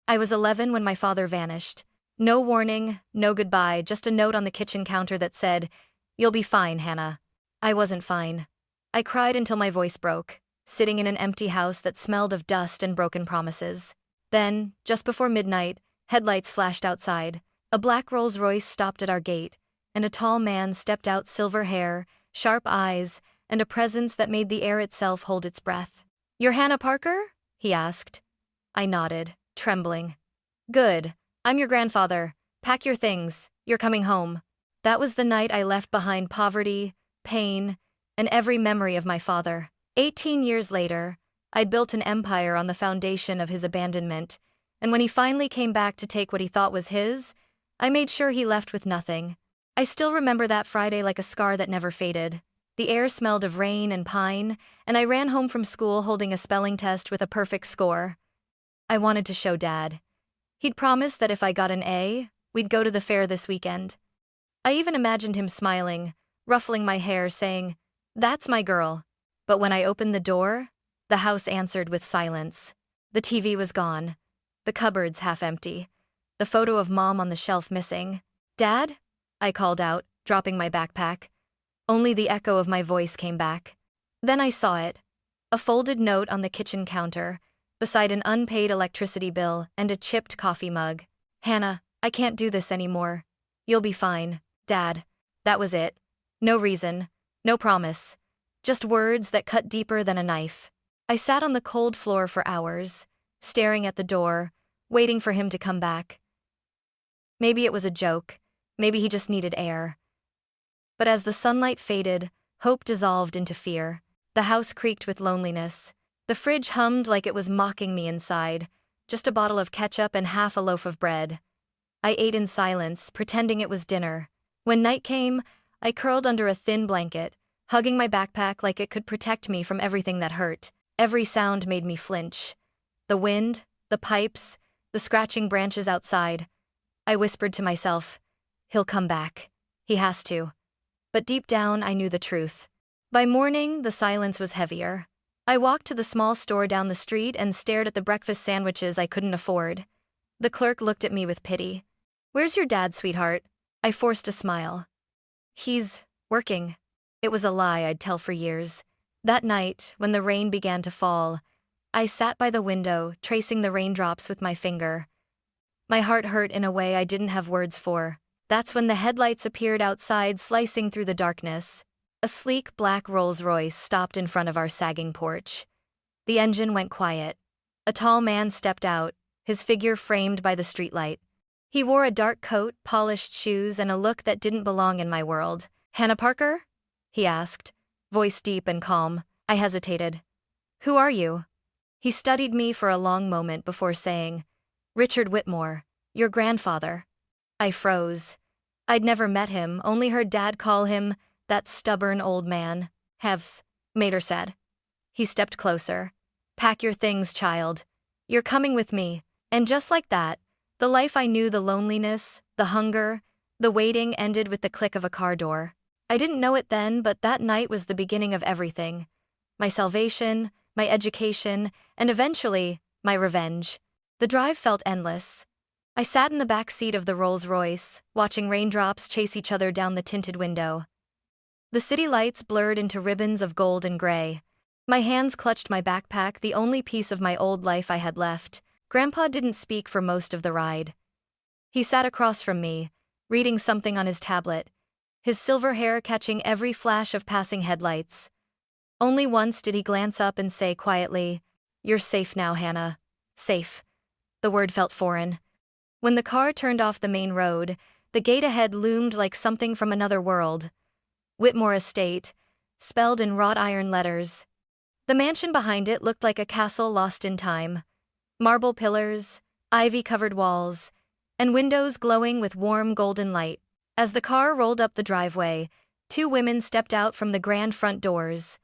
I was 11 when my father vanished. No warning, no goodbye, just a note on the kitchen counter that said, "You'll be fine, Hannah." I wasn't fine. I cried until my voice broke, sitting in an empty house that smelled of dust and broken promises. Then, just before midnight, headlights flashed outside. A black Rolls-Royce stopped at our gate, and a tall man stepped out, silver hair, sharp eyes, and a presence that made the air itself hold its breath. "You're Hannah Parker?" he asked. I nodded, trembling. "Good. I'm your grandfather. Pack your things. You're coming home." That was the night I left behind poverty, pain, and every memory of my father. 18 years later, I'd built an empire on the foundation of his abandonment, and when he finally came back to take what he thought was his, I made sure he left with nothing. I still remember that Friday like a scar that never faded. The air smelled of rain and pine, and I ran home from school holding a spelling test with a perfect score. I wanted to show Dad. He'd promised that if I got an A, we'd go to the fair this weekend. I even imagined him smiling, ruffling my hair, saying, "That's my girl." But when I opened the door, the house answered with silence. The TV was gone, the cupboards half empty, the photo of Mom on the shelf missing. "Dad?" I called out, dropping my backpack. Only the echo of my voice came back. Then I saw it, a folded note on the kitchen counter, beside an unpaid electricity bill and a chipped coffee mug. "Hannah, I can't do this anymore. You'll be fine, Dad." That was it. No reason, no promise. Just words that cut deeper than a knife. I sat on the cold floor for hours, staring at the door, waiting for him to come back. Maybe it was a joke. Maybe he just needed air. But as the sunlight faded, hope dissolved into fear. The house creaked with loneliness. The fridge hummed like it was mocking me inside, just a bottle of ketchup and half a loaf of bread. I ate in silence, pretending it was dinner. When night came, I curled under a thin blanket, hugging my backpack like it could protect me from everything that hurt. Every sound made me flinch. The wind, the pipes, the scratching branches outside. I whispered to myself, "He'll come back. He has to." But deep down, I knew the truth. By morning, the silence was heavier. I walked to the small store down the street and stared at the breakfast sandwiches I couldn't afford. The clerk looked at me with pity. "Where's your dad, sweetheart?" I forced a smile. "He's working." It was a lie I'd tell for years. That night, when the rain began to fall, I sat by the window, tracing the raindrops with my finger. My heart hurt in a way I didn't have words for. That's when the headlights appeared outside, slicing through the darkness. A sleek black Rolls-Royce stopped in front of our sagging porch. The engine went quiet. A tall man stepped out, his figure framed by the streetlight. He wore a dark coat, polished shoes, and a look that didn't belong in my world. "Hannah Parker?" he asked, voice deep and calm. I hesitated. "Who are you?" He studied me for a long moment before saying, "Richard Whitmore, your grandfather." I froze. I'd never met him, only heard Dad call him that stubborn old man. "Hevs," Mater said. He stepped closer. "Pack your things, child. You're coming with me." And just like that, the life I knew, the loneliness, the hunger, the waiting ended with the click of a car door. I didn't know it then, but that night was the beginning of everything. My salvation, my education, and eventually, my revenge. The drive felt endless. I sat in the back seat of the Rolls-Royce, watching raindrops chase each other down the tinted window. The city lights blurred into ribbons of gold and gray. My hands clutched my backpack, the only piece of my old life I had left. Grandpa didn't speak for most of the ride. He sat across from me, reading something on his tablet, his silver hair catching every flash of passing headlights. Only once did he glance up and say quietly, "You're safe now, Hannah." Safe. The word felt foreign. When the car turned off the main road, the gate ahead loomed like something from another world. Whitmore Estate, spelled in wrought iron letters. The mansion behind it looked like a castle lost in time. Marble pillars, ivy-covered walls, and windows glowing with warm golden light. As the car rolled up the driveway, two women stepped out from the grand front doors.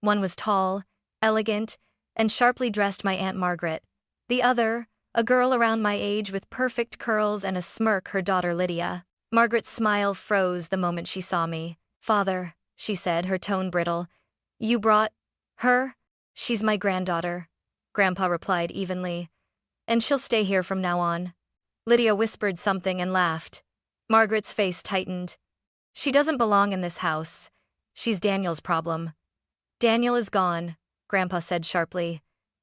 One was tall, elegant, and sharply dressed, my Aunt Margaret. The other, a girl around my age with perfect curls and a smirk, her daughter Lydia. Margaret's smile froze the moment she saw me. "Father," she said, her tone brittle. "You brought her?" "She's my granddaughter," Grandpa replied evenly. and she'll stay here from now on. Lydia whispered something and laughed. Margaret's face tightened. She doesn't belong in this house. She's Daniel's problem. Daniel is gone, Grandpa said sharply,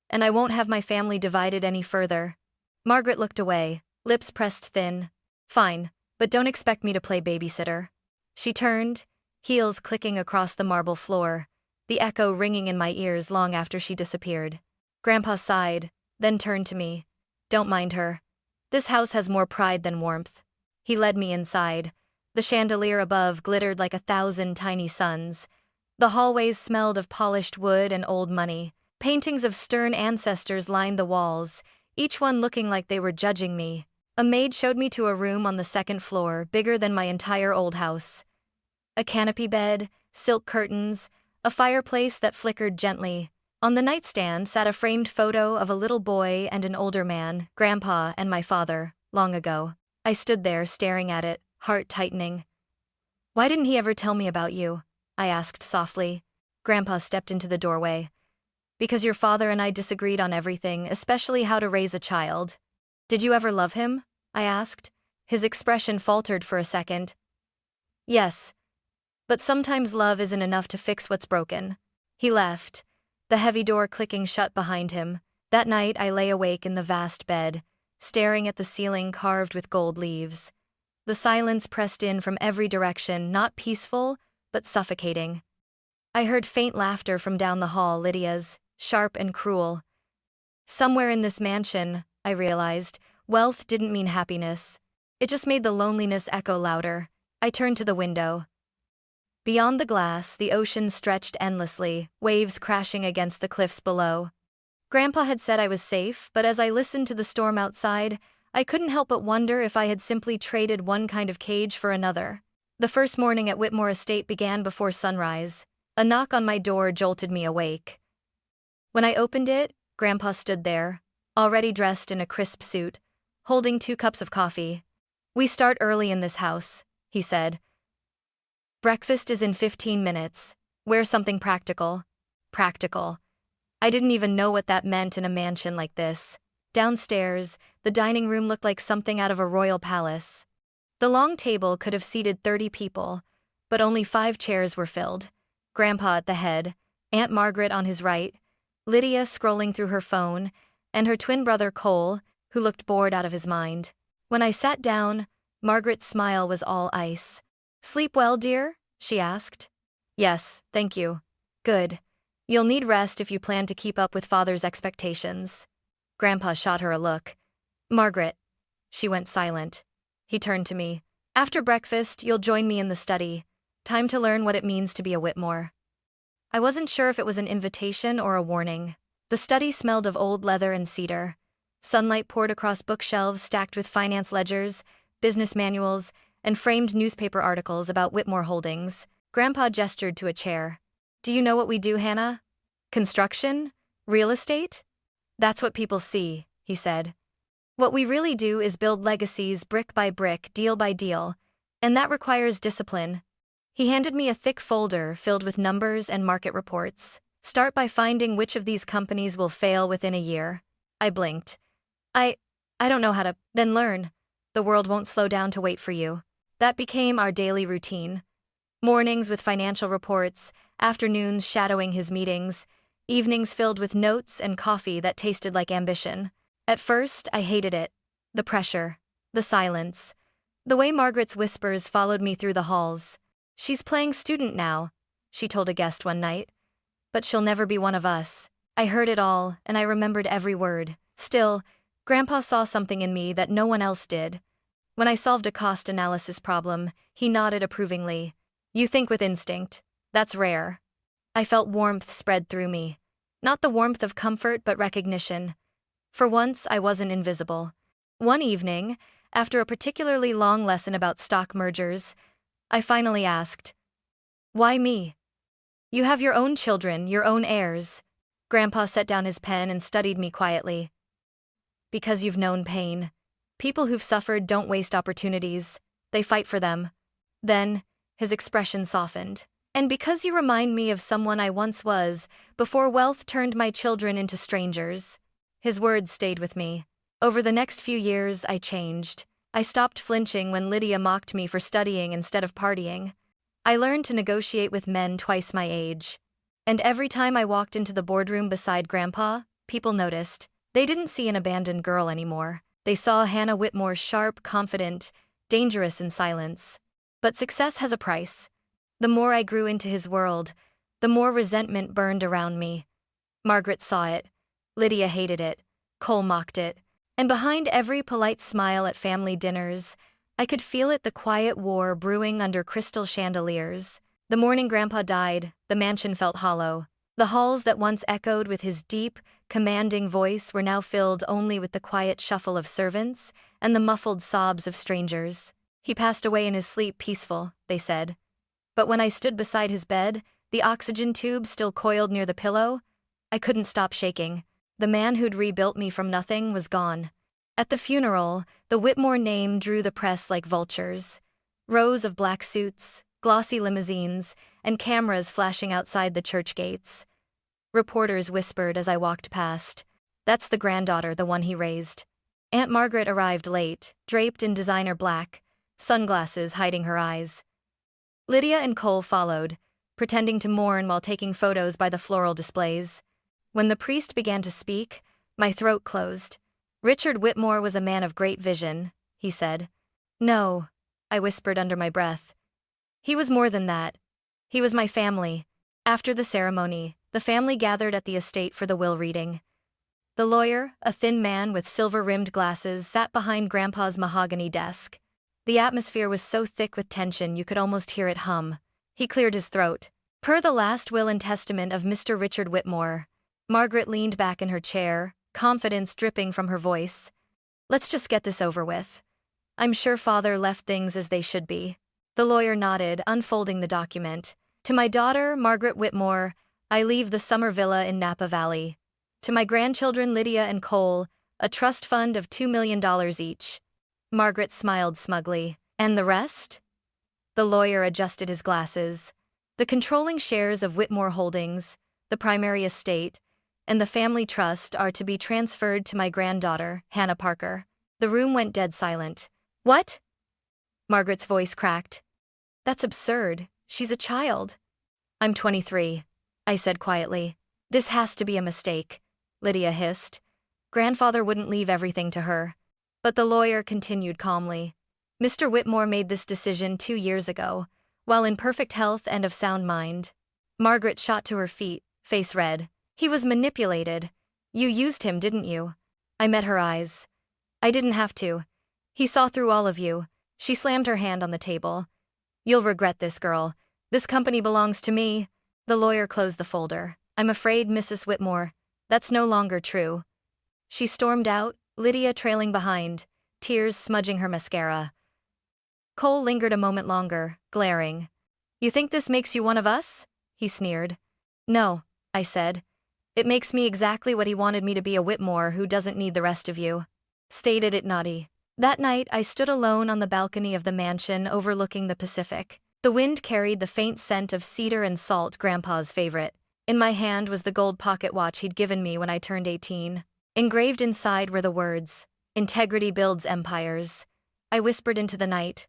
and I won't have my family divided any further. Margaret looked away, lips pressed thin. Fine, but don't expect me to play babysitter. She turned, heels clicking across the marble floor, the echo ringing in my ears long after she disappeared. Grandpa sighed, then turned to me. Don't mind her. This house has more pride than warmth. He led me inside. The chandelier above glittered like 1,000 tiny suns. The hallways smelled of polished wood and old money. Paintings of stern ancestors lined the walls, each one looking like they were judging me. A maid showed me to a room on the second floor, bigger than my entire old house. A canopy bed, silk curtains, a fireplace that flickered gently. On the nightstand sat a framed photo of a little boy and an older man, Grandpa and my father, long ago. I stood there staring at it, heart tightening. Why didn't he ever tell me about you? I asked softly. Grandpa stepped into the doorway. Because your father and I disagreed on everything, especially how to raise a child. Did you ever love him? I asked. His expression faltered for a second. Yes. But sometimes love isn't enough to fix what's broken. He left, the heavy door clicking shut behind him. That night I lay awake in the vast bed, staring at the ceiling carved with gold leaves. The silence pressed in from every direction, not peaceful, but suffocating. I heard faint laughter from down the hall, Lydia's, sharp and cruel. Somewhere in this mansion, I realized, wealth didn't mean happiness. It just made the loneliness echo louder. I turned to the window. Beyond the glass, the ocean stretched endlessly, waves crashing against the cliffs below. Grandpa had said I was safe, but as I listened to the storm outside, I couldn't help but wonder if I had simply traded one kind of cage for another. The first morning at Whitmore Estate began before sunrise. A knock on my door jolted me awake. When I opened it, Grandpa stood there, already dressed in a crisp suit, holding 2 cups of coffee. We start early in this house, he said. Breakfast is in 15 minutes. Wear something practical. Practical. I didn't even know what that meant in a mansion like this. Downstairs, the dining room looked like something out of a royal palace. The long table could have seated 30 people, but only 5 chairs were filled. Grandpa at the head, Aunt Margaret on his right, Lydia scrolling through her phone, and her twin brother Cole, who looked bored out of his mind. When I sat down, Margaret's smile was all ice. Sleep well, dear? She asked. Yes, thank you. Good. You'll need rest if you plan to keep up with Father's expectations. Grandpa shot her a look. Margaret. She went silent. He turned to me. After breakfast, you'll join me in the study. Time to learn what it means to be a Whitmore. I wasn't sure if it was an invitation or a warning. The study smelled of old leather and cedar. Sunlight poured across bookshelves stacked with finance ledgers, business manuals, and framed newspaper articles about Whitmore Holdings. Grandpa gestured to a chair. Do you know what we do, Hannah? Construction? Real estate? That's what people see, he said. What we really do is build legacies brick by brick, deal by deal, and that requires discipline. He handed me a thick folder filled with numbers and market reports. Start by finding which of these companies will fail within a year. I blinked. I don't know how to. Then learn. The world won't slow down to wait for you. That became our daily routine. Mornings with financial reports, afternoons shadowing his meetings, evenings filled with notes and coffee that tasted like ambition. At first, I hated it. The pressure, the silence, the way Margaret's whispers followed me through the halls. She's playing student now, she told a guest one night. But she'll never be one of us. I heard it all, and I remembered every word. Still, Grandpa saw something in me that no one else did. When I solved a cost analysis problem, he nodded approvingly. You think with instinct. That's rare. I felt warmth spread through me. Not the warmth of comfort, but recognition. For once, I wasn't invisible. One evening, after a particularly long lesson about stock mergers, I finally asked, "Why me? You have your own children, your own heirs." Grandpa set down his pen and studied me quietly. Because you've known pain. People who've suffered don't waste opportunities. They fight for them. Then, his expression softened. And because you remind me of someone I once was, before wealth turned my children into strangers. His words stayed with me. Over the next few years, I changed. I stopped flinching when Lydia mocked me for studying instead of partying. I learned to negotiate with men twice my age. And every time I walked into the boardroom beside Grandpa, people noticed. They didn't see an abandoned girl anymore. They saw Hannah Whitmore sharp, confident, dangerous in silence. But success has a price. The more I grew into his world, the more resentment burned around me. Margaret saw it. Lydia hated it. Cole mocked it. And behind every polite smile at family dinners, I could feel it, the quiet war brewing under crystal chandeliers. The morning Grandpa died, the mansion felt hollow. The halls that once echoed with his deep, commanding voice were now filled only with the quiet shuffle of servants and the muffled sobs of strangers. He passed away in his sleep peaceful, they said. But when I stood beside his bed, the oxygen tube still coiled near the pillow, I couldn't stop shaking. The man who'd rebuilt me from nothing was gone. At the funeral, the Whitmore name drew the press like vultures. Rows of black suits, glossy limousines, and cameras flashing outside the church gates. Reporters whispered as I walked past. That's the granddaughter, the one he raised. Aunt Margaret arrived late, draped in designer black, sunglasses hiding her eyes. Lydia and Cole followed, pretending to mourn while taking photos by the floral displays. When the priest began to speak, my throat closed. Richard Whitmore was a man of great vision, he said. No, I whispered under my breath. He was more than that. He was my family. After the ceremony, the family gathered at the estate for the will reading. The lawyer, a thin man with silver-rimmed glasses, sat behind Grandpa's mahogany desk. The atmosphere was so thick with tension you could almost hear it hum. He cleared his throat. Per the last will and testament of Mr. Richard Whitmore. Margaret leaned back in her chair, confidence dripping from her voice. Let's just get this over with. I'm sure Father left things as they should be. The lawyer nodded, unfolding the document. To my daughter, Margaret Whitmore, I leave the summer villa in Napa Valley. To my grandchildren Lydia and Cole, a trust fund of $2 million each. Margaret smiled smugly. And the rest? The lawyer adjusted his glasses. The controlling shares of Whitmore Holdings, the primary estate, and the family trust are to be transferred to my granddaughter, Hannah Parker. The room went dead silent. What? Margaret's voice cracked. That's absurd. She's a child. I'm 23, I said quietly. This has to be a mistake, Lydia hissed. Grandfather wouldn't leave everything to her. But the lawyer continued calmly. Mr. Whitmore made this decision 2 years ago, while in perfect health and of sound mind. Margaret shot to her feet, face red. He was manipulated. You used him, didn't you? I met her eyes. I didn't have to. He saw through all of you. She slammed her hand on the table. You'll regret this, girl. This company belongs to me. The lawyer closed the folder. I'm afraid, Mrs. Whitmore, that's no longer true. She stormed out, Lydia trailing behind, tears smudging her mascara. Cole lingered a moment longer, glaring. You think this makes you one of us? He sneered. No, I said. It makes me exactly what he wanted me to be, a Whitmore who doesn't need the rest of you. Stated it naughty. That night, I stood alone on the balcony of the mansion overlooking the Pacific. The wind carried the faint scent of cedar and salt, Grandpa's favorite. In my hand was the gold pocket watch he'd given me when I turned 18. Engraved inside were the words, "Integrity builds empires." I whispered into the night.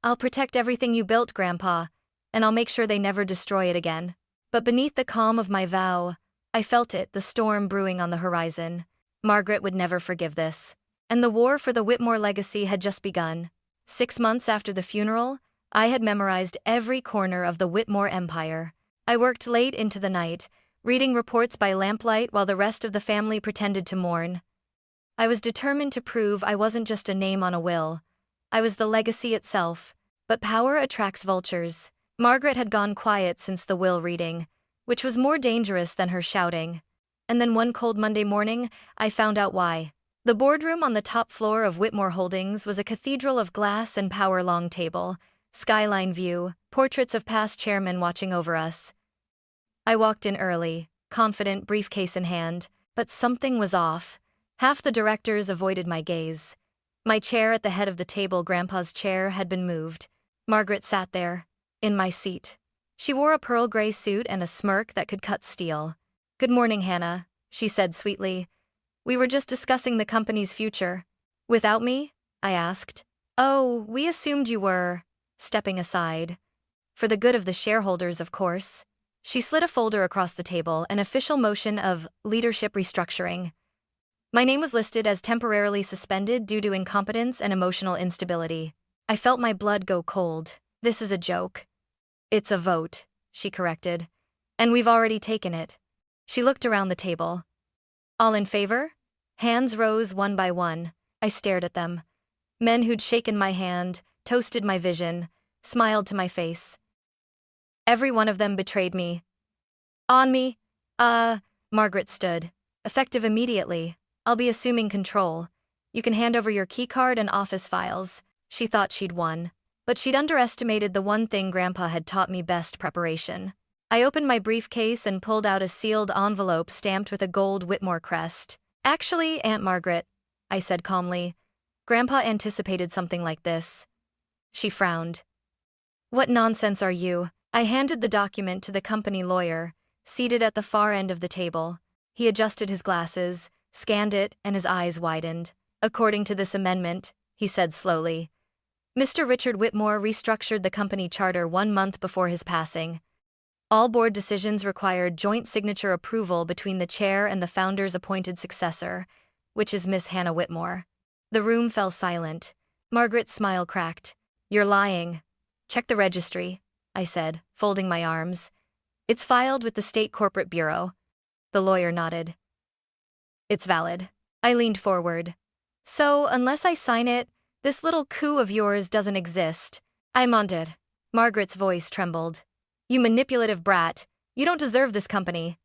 I'll protect everything you built, Grandpa, and I'll make sure they never destroy it again. But beneath the calm of my vow, I felt it, the storm brewing on the horizon. Margaret would never forgive this. And the war for the Whitmore legacy had just begun. 6 months after the funeral, I had memorized every corner of the Whitmore empire. I worked late into the night, reading reports by lamplight while the rest of the family pretended to mourn. I was determined to prove I wasn't just a name on a will. I was the legacy itself. But power attracts vultures. Margaret had gone quiet since the will reading, which was more dangerous than her shouting. And then one cold Monday morning, I found out why. The boardroom on the top floor of Whitmore Holdings was a cathedral of glass and power-long table, skyline view, portraits of past chairmen watching over us. I walked in early, confident, briefcase in hand, but something was off. Half the directors avoided my gaze. My chair at the head of the table, Grandpa's chair, had been moved. Margaret sat there, in my seat. She wore a pearl gray suit and a smirk that could cut steel. Good morning, Hannah, she said sweetly. We were just discussing the company's future. Without me? I asked. Oh, we assumed you were. Stepping aside. For the good of the shareholders, of course. She slid a folder across the table, an official motion of leadership restructuring. My name was listed as temporarily suspended due to incompetence and emotional instability. I felt my blood go cold. This is a joke. It's a vote, she corrected. And we've already taken it. She looked around the table. All in favor? Hands rose one by one. I stared at them. Men who'd shaken my hand, toasted my vision, smiled to my face. Every one of them betrayed me. On me? Margaret stood. Effective immediately. I'll be assuming control. You can hand over your keycard and office files. She thought she'd won. But she'd underestimated the one thing Grandpa had taught me best: preparation. I opened my briefcase and pulled out a sealed envelope stamped with a gold Whitmore crest. Actually, Aunt Margaret, I said calmly, Grandpa anticipated something like this. She frowned. What nonsense are you? I handed the document to the company lawyer, seated at the far end of the table. He adjusted his glasses, scanned it, and his eyes widened. According to this amendment, he said slowly, Mr. Richard Whitmore restructured the company charter 1 month before his passing. All board decisions required joint signature approval between the chair and the founder's appointed successor, which is Miss Hannah Whitmore. The room fell silent. Margaret's smile cracked. You're lying. Check the registry, I said, folding my arms. It's filed with the State Corporate Bureau. The lawyer nodded. It's valid. I leaned forward. So, unless I sign it, this little coup of yours doesn't exist. I'm on it. Margaret's voice trembled. You manipulative brat. You don't deserve this company.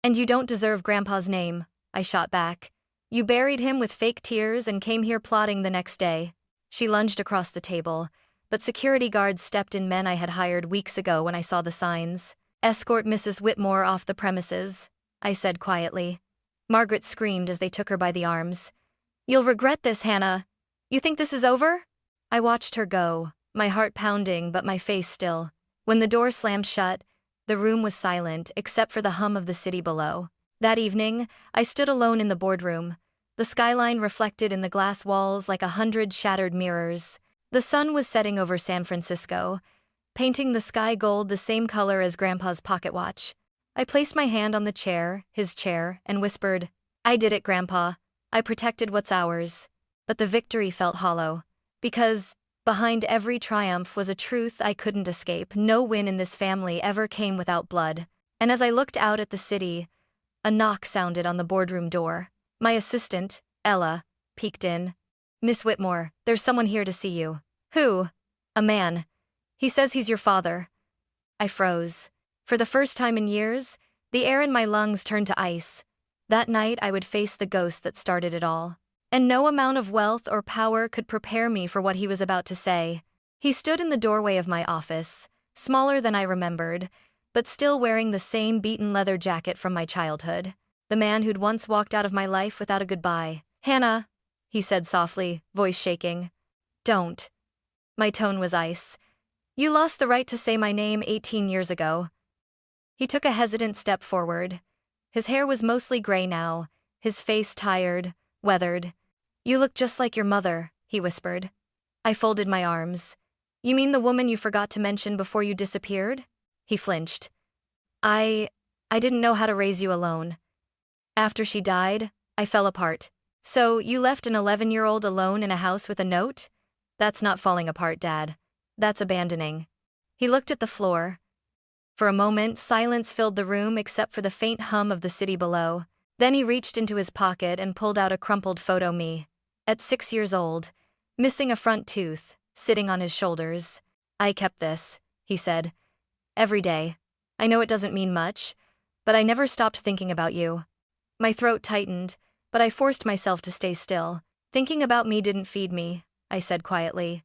And you don't deserve Grandpa's name, I shot back. You buried him with fake tears and came here plotting the next day. She lunged across the table, but security guards stepped in, men I had hired weeks ago when I saw the signs. Escort Mrs. Whitmore off the premises, I said quietly. Margaret screamed as they took her by the arms. You'll regret this, Hannah. You think this is over? I watched her go, my heart pounding but my face still. When the door slammed shut, the room was silent except for the hum of the city below. That evening, I stood alone in the boardroom, the skyline reflected in the glass walls like 100 shattered mirrors. The sun was setting over San Francisco, painting the sky gold, the same color as Grandpa's pocket watch. I placed my hand on the chair, his chair, and whispered, I did it, Grandpa. I protected what's ours. But the victory felt hollow, because behind every triumph was a truth I couldn't escape. No win in this family ever came without blood. And as I looked out at the city, a knock sounded on the boardroom door. My assistant, Ella, peeked in. Miss Whitmore, there's someone here to see you. Who? A man. He says he's your father. I froze. For the first time in years, the air in my lungs turned to ice. That night I would face the ghost that started it all. And no amount of wealth or power could prepare me for what he was about to say. He stood in the doorway of my office, smaller than I remembered, but still wearing the same beaten leather jacket from my childhood. The man who'd once walked out of my life without a goodbye. Hannah, he said softly, voice shaking. Don't. My tone was ice. You lost the right to say my name 18 years ago. He took a hesitant step forward. His hair was mostly gray now, his face tired, weathered. You look just like your mother, he whispered. I folded my arms. You mean the woman you forgot to mention before you disappeared? He flinched. I didn't know how to raise you alone. After she died, I fell apart. So you left an 11-year-old alone in a house with a note? That's not falling apart, Dad. That's abandoning. He looked at the floor. For a moment, silence filled the room except for the faint hum of the city below. Then he reached into his pocket and pulled out a crumpled photo me. At 6 years old, missing a front tooth, sitting on his shoulders. I kept this, he said. Every day. I know it doesn't mean much, but I never stopped thinking about you. My throat tightened, but I forced myself to stay still. Thinking about me didn't feed me, I said quietly.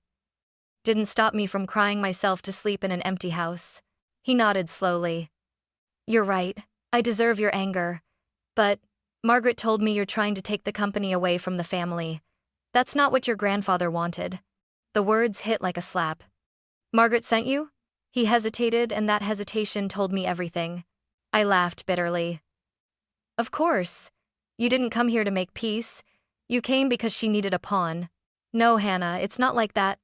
Didn't stop me from crying myself to sleep in an empty house. He nodded slowly. You're right. I deserve your anger. But Margaret told me you're trying to take the company away from the family. That's not what your grandfather wanted. The words hit like a slap. Margaret sent you? He hesitated, and that hesitation told me everything. I laughed bitterly. Of course. You didn't come here to make peace. You came because she needed a pawn. No, Hannah, it's not like that.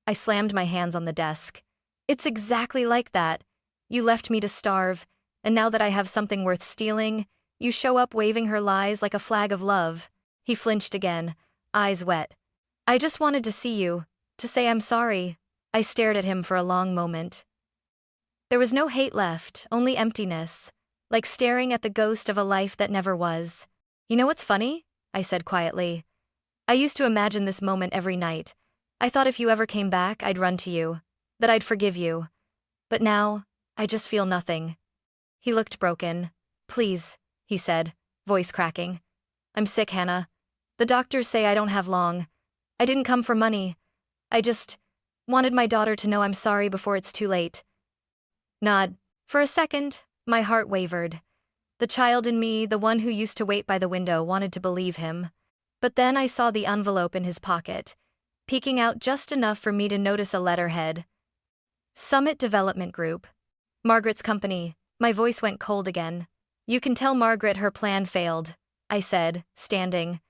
I slammed my hands on the desk. It's exactly like that. You left me to starve, and now that I have something worth stealing, you show up waving her lies like a flag of love. He flinched again, eyes wet. I just wanted to see you, to say I'm sorry. I stared at him for a long moment. There was no hate left, only emptiness, like staring at the ghost of a life that never was. You know what's funny? I said quietly. I used to imagine this moment every night. I thought if you ever came back, I'd run to you, that I'd forgive you. But now, I just feel nothing. He looked broken. Please, he said, voice cracking. I'm sick, Hannah. The doctors say I don't have long. I didn't come for money. I just wanted my daughter to know I'm sorry before it's too late. Nod. For a second, my heart wavered. The child in me, the one who used to wait by the window, wanted to believe him. But then I saw the envelope in his pocket, peeking out just enough for me to notice a letterhead. Summit Development Group. Margaret's company. My voice went cold again. You can tell Margaret her plan failed, I said, standing.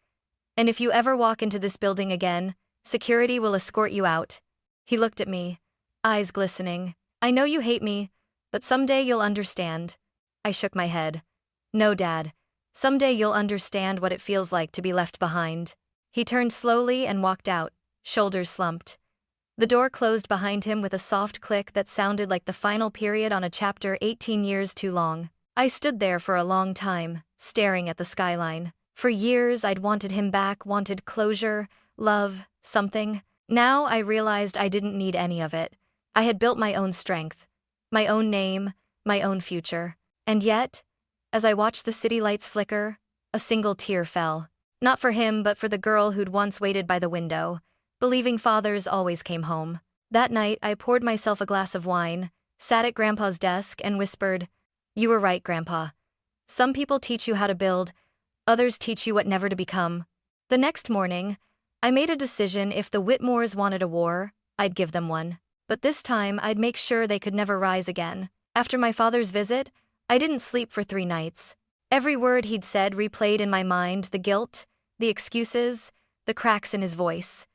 And if you ever walk into this building again, security will escort you out. He looked at me, eyes glistening. I know you hate me, but someday you'll understand. I shook my head. No, Dad. Someday you'll understand what it feels like to be left behind. He turned slowly and walked out, shoulders slumped. The door closed behind him with a soft click that sounded like the final period on a chapter 18 years too long. I stood there for a long time, staring at the skyline. For years I'd wanted him back, wanted closure, love, something. Now I realized I didn't need any of it. I had built my own strength, my own name, my own future. And yet, as I watched the city lights flicker, a single tear fell. Not for him, but for the girl who'd once waited by the window, believing fathers always came home. That night, I poured myself a glass of wine, sat at Grandpa's desk, and whispered, "You were right, Grandpa. Some people teach you how to build, others teach you what never to become." The next morning, I made a decision: if the Whitmores wanted a war, I'd give them one. But this time, I'd make sure they could never rise again. After my father's visit, I didn't sleep for 3 nights. Every word he'd said replayed in my mind, the guilt, the excuses, the cracks in his voice.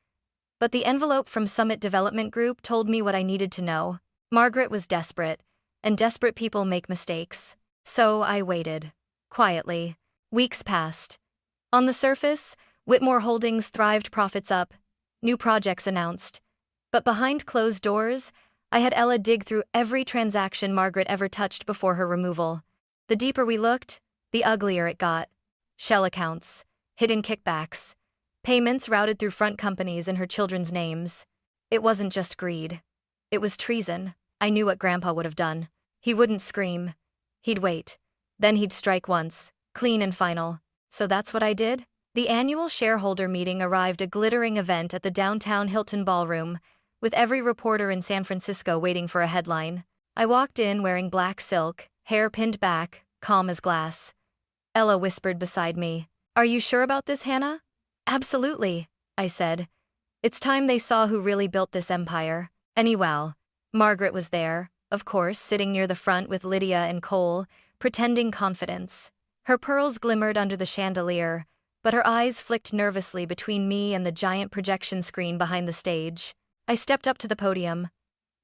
But the envelope from Summit Development Group told me what I needed to know. Margaret was desperate, and desperate people make mistakes. So I waited. Quietly. Weeks passed. On the surface, Whitmore Holdings thrived, profits up, new projects announced. But behind closed doors, I had Ella dig through every transaction Margaret ever touched before her removal. The deeper we looked, the uglier it got. Shell accounts, hidden kickbacks, payments routed through front companies in her children's names. It wasn't just greed. It was treason. I knew what Grandpa would have done. He wouldn't scream. He'd wait. Then he'd strike once, clean and final. So that's what I did? The annual shareholder meeting arrived, a glittering event at the downtown Hilton Ballroom, with every reporter in San Francisco waiting for a headline. I walked in wearing black silk, hair pinned back, calm as glass. Ella whispered beside me. "Are you sure about this, Hannah?" "Absolutely," I said. "It's time they saw who really built this empire." Anyway, Margaret was there, of course, sitting near the front with Lydia and Cole, pretending confidence. Her pearls glimmered under the chandelier, but her eyes flicked nervously between me and the giant projection screen behind the stage. I stepped up to the podium.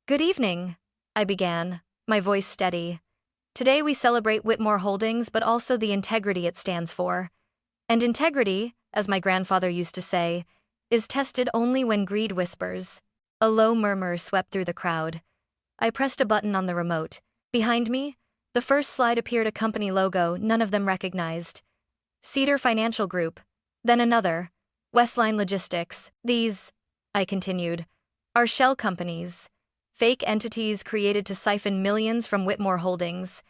"Good evening," I began, my voice steady. "Today we celebrate Whitmore Holdings, but also the integrity it stands for. And integrity, as my grandfather used to say, is tested only when greed whispers." A low murmur swept through the crowd. I pressed a button on the remote. Behind me, the first slide appeared, a company logo none of them recognized. Cedar Financial Group. Then another. Westline Logistics. These, I continued, are shell companies. Fake entities created to siphon millions from Whitmore Holdings.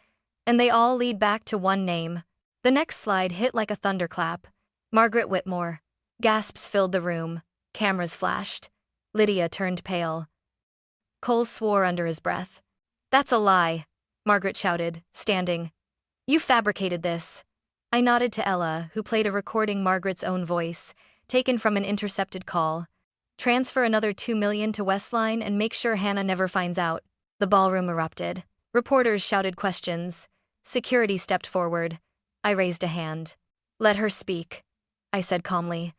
And they all lead back to one name. The next slide hit like a thunderclap. Margaret Whitmore. Gasps filled the room. Cameras flashed. Lydia turned pale. Cole swore under his breath. "That's a lie," Margaret shouted, standing. "You fabricated this." I nodded to Ella, who played a recording, Margaret's own voice, taken from an intercepted call. "Transfer another $2 million to Westline and make sure Hannah never finds out." The ballroom erupted. Reporters shouted questions. Security stepped forward. I raised a hand. Let her speak, I said calmly.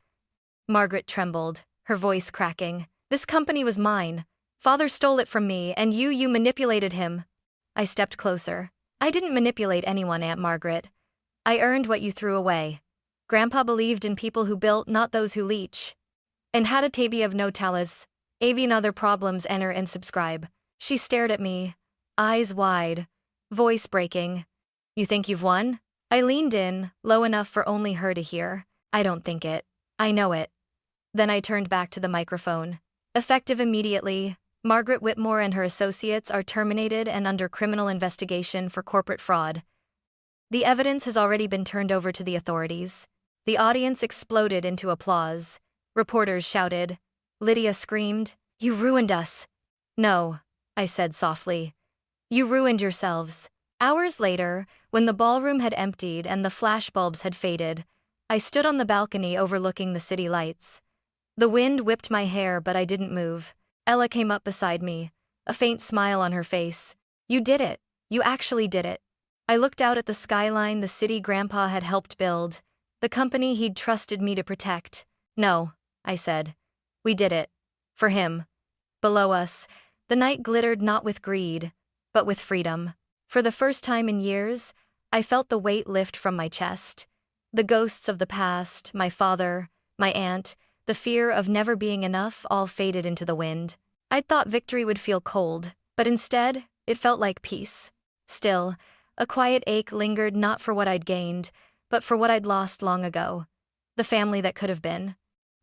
Margaret trembled, her voice cracking. This company was mine. Father stole it from me, and you manipulated him. I stepped closer. I didn't manipulate anyone, Aunt Margaret. I earned what you threw away. Grandpa believed in people who built, not those who leech. And had a tabi of no talas. Avian other problems enter and subscribe. She stared at me, eyes wide, voice breaking. You think you've won? I leaned in, low enough for only her to hear. I don't think it. I know it. Then I turned back to the microphone. Effective immediately, Margaret Whitmore and her associates are terminated and under criminal investigation for corporate fraud. The evidence has already been turned over to the authorities. The audience exploded into applause. Reporters shouted. Lydia screamed, "You ruined us." No, I said softly. You ruined yourselves. Hours later, when the ballroom had emptied and the flashbulbs had faded, I stood on the balcony overlooking the city lights. The wind whipped my hair, but I didn't move. Ella came up beside me, a faint smile on her face. You did it. You actually did it. I looked out at the skyline the city Grandpa had helped build, the company he'd trusted me to protect. No, I said. We did it. For him. Below us, the night glittered not with greed, but with freedom. For the first time in years, I felt the weight lift from my chest. The ghosts of the past, my father, my aunt, the fear of never being enough all faded into the wind. I'd thought victory would feel cold, but instead, it felt like peace. Still, a quiet ache lingered not for what I'd gained, but for what I'd lost long ago. The family that could have been.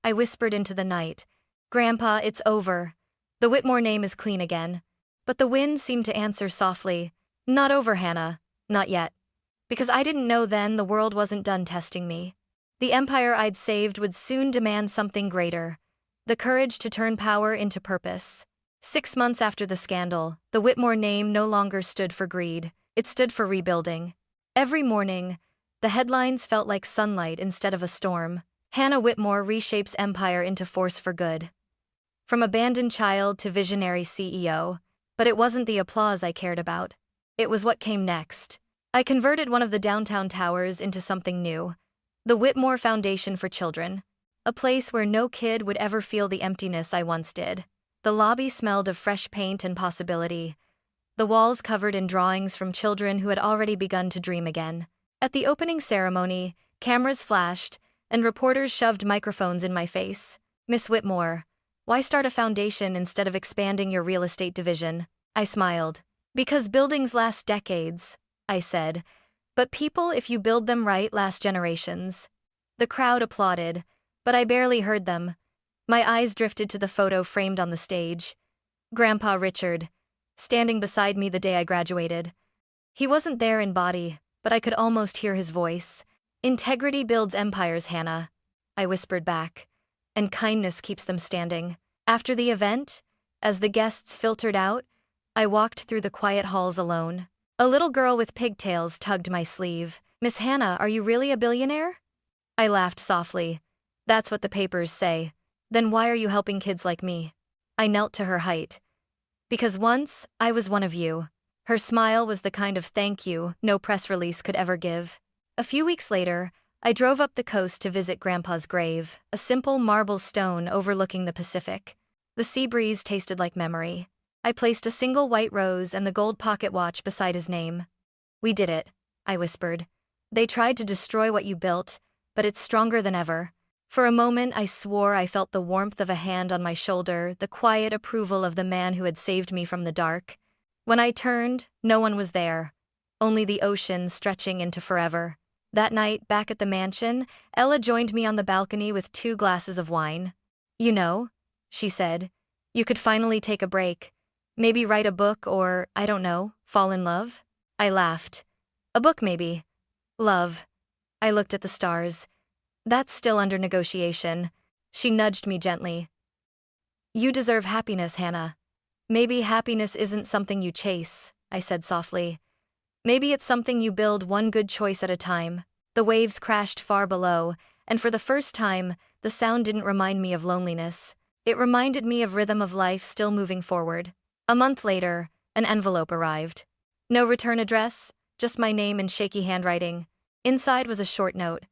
I whispered into the night, Grandpa, it's over. The Whitmore name is clean again. But the wind seemed to answer softly, not over, Hannah, not yet. Because I didn't know then the world wasn't done testing me. The empire I'd saved would soon demand something greater, the courage to turn power into purpose. 6 months after the scandal, the Whitmore name no longer stood for greed, it stood for rebuilding. Every morning, the headlines felt like sunlight instead of a storm. Hannah Whitmore reshapes empire into force for good. From abandoned child to visionary CEO, but it wasn't the applause I cared about. It was what came next. I converted one of the downtown towers into something new. The Whitmore Foundation for Children. A place where no kid would ever feel the emptiness I once did. The lobby smelled of fresh paint and possibility. The walls covered in drawings from children who had already begun to dream again. At the opening ceremony, cameras flashed, and reporters shoved microphones in my face. Miss Whitmore, why start a foundation instead of expanding your real estate division? I smiled. Because buildings last decades, I said. But people, if you build them right, last generations. The crowd applauded, but I barely heard them. My eyes drifted to the photo framed on the stage. Grandpa Richard, standing beside me the day I graduated. He wasn't there in body, but I could almost hear his voice. Integrity builds empires, Hannah, I whispered back, and kindness keeps them standing. After the event, as the guests filtered out, I walked through the quiet halls alone. A little girl with pigtails tugged my sleeve. Miss Hannah, are you really a billionaire? I laughed softly. That's what the papers say. Then why are you helping kids like me? I knelt to her height. Because once, I was one of you. Her smile was the kind of thank you no press release could ever give. A few weeks later, I drove up the coast to visit Grandpa's grave, a simple marble stone overlooking the Pacific. The sea breeze tasted like memory. I placed a single white rose and the gold pocket watch beside his name. We did it, I whispered. They tried to destroy what you built, but it's stronger than ever. For a moment I swore I felt the warmth of a hand on my shoulder, the quiet approval of the man who had saved me from the dark. When I turned, no one was there, only the ocean stretching into forever. That night, back at the mansion, Ella joined me on the balcony with 2 glasses of wine. You know, she said, you could finally take a break. Maybe write a book or, I don't know, fall in love? I laughed. A book maybe. Love. I looked at the stars. That's still under negotiation. She nudged me gently. You deserve happiness, Hannah. Maybe happiness isn't something you chase, I said softly. Maybe it's something you build one good choice at a time. The waves crashed far below, and for the first time, the sound didn't remind me of loneliness. It reminded me of rhythm of life still moving forward. A month later, an envelope arrived. No return address, just my name in shaky handwriting. Inside was a short note.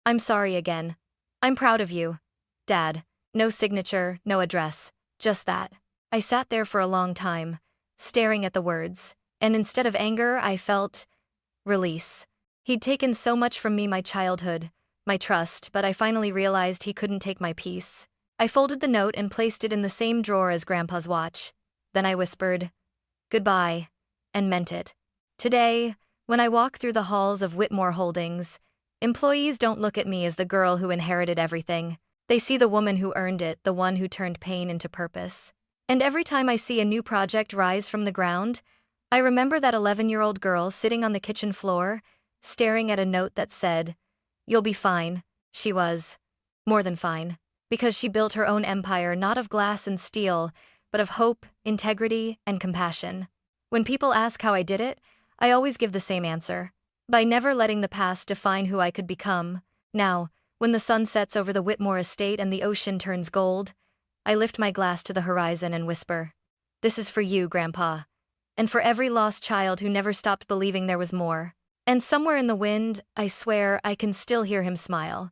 I'm sorry again. I'm proud of you. Dad. No signature, no address. Just that. I sat there for a long time, staring at the words, and instead of anger, I felt release. He'd taken so much from me, my childhood, my trust, but I finally realized he couldn't take my peace. I folded the note and placed it in the same drawer as Grandpa's watch. Then I whispered, "Goodbye," and meant it. Today, when I walk through the halls of Whitmore Holdings, employees don't look at me as the girl who inherited everything. They see the woman who earned it, the one who turned pain into purpose. And every time I see a new project rise from the ground, I remember that 11-year-old girl sitting on the kitchen floor, staring at a note that said, "You'll be fine." She was more than fine, because she built her own empire not of glass and steel, but of hope, integrity, and compassion. When people ask how I did it, I always give the same answer: by never letting the past define who I could become. Now, when the sun sets over the Whitmore estate and the ocean turns gold, I lift my glass to the horizon and whisper, "This is for you, Grandpa, and for every lost child who never stopped believing there was more." And somewhere in the wind, I swear I can still hear him smile.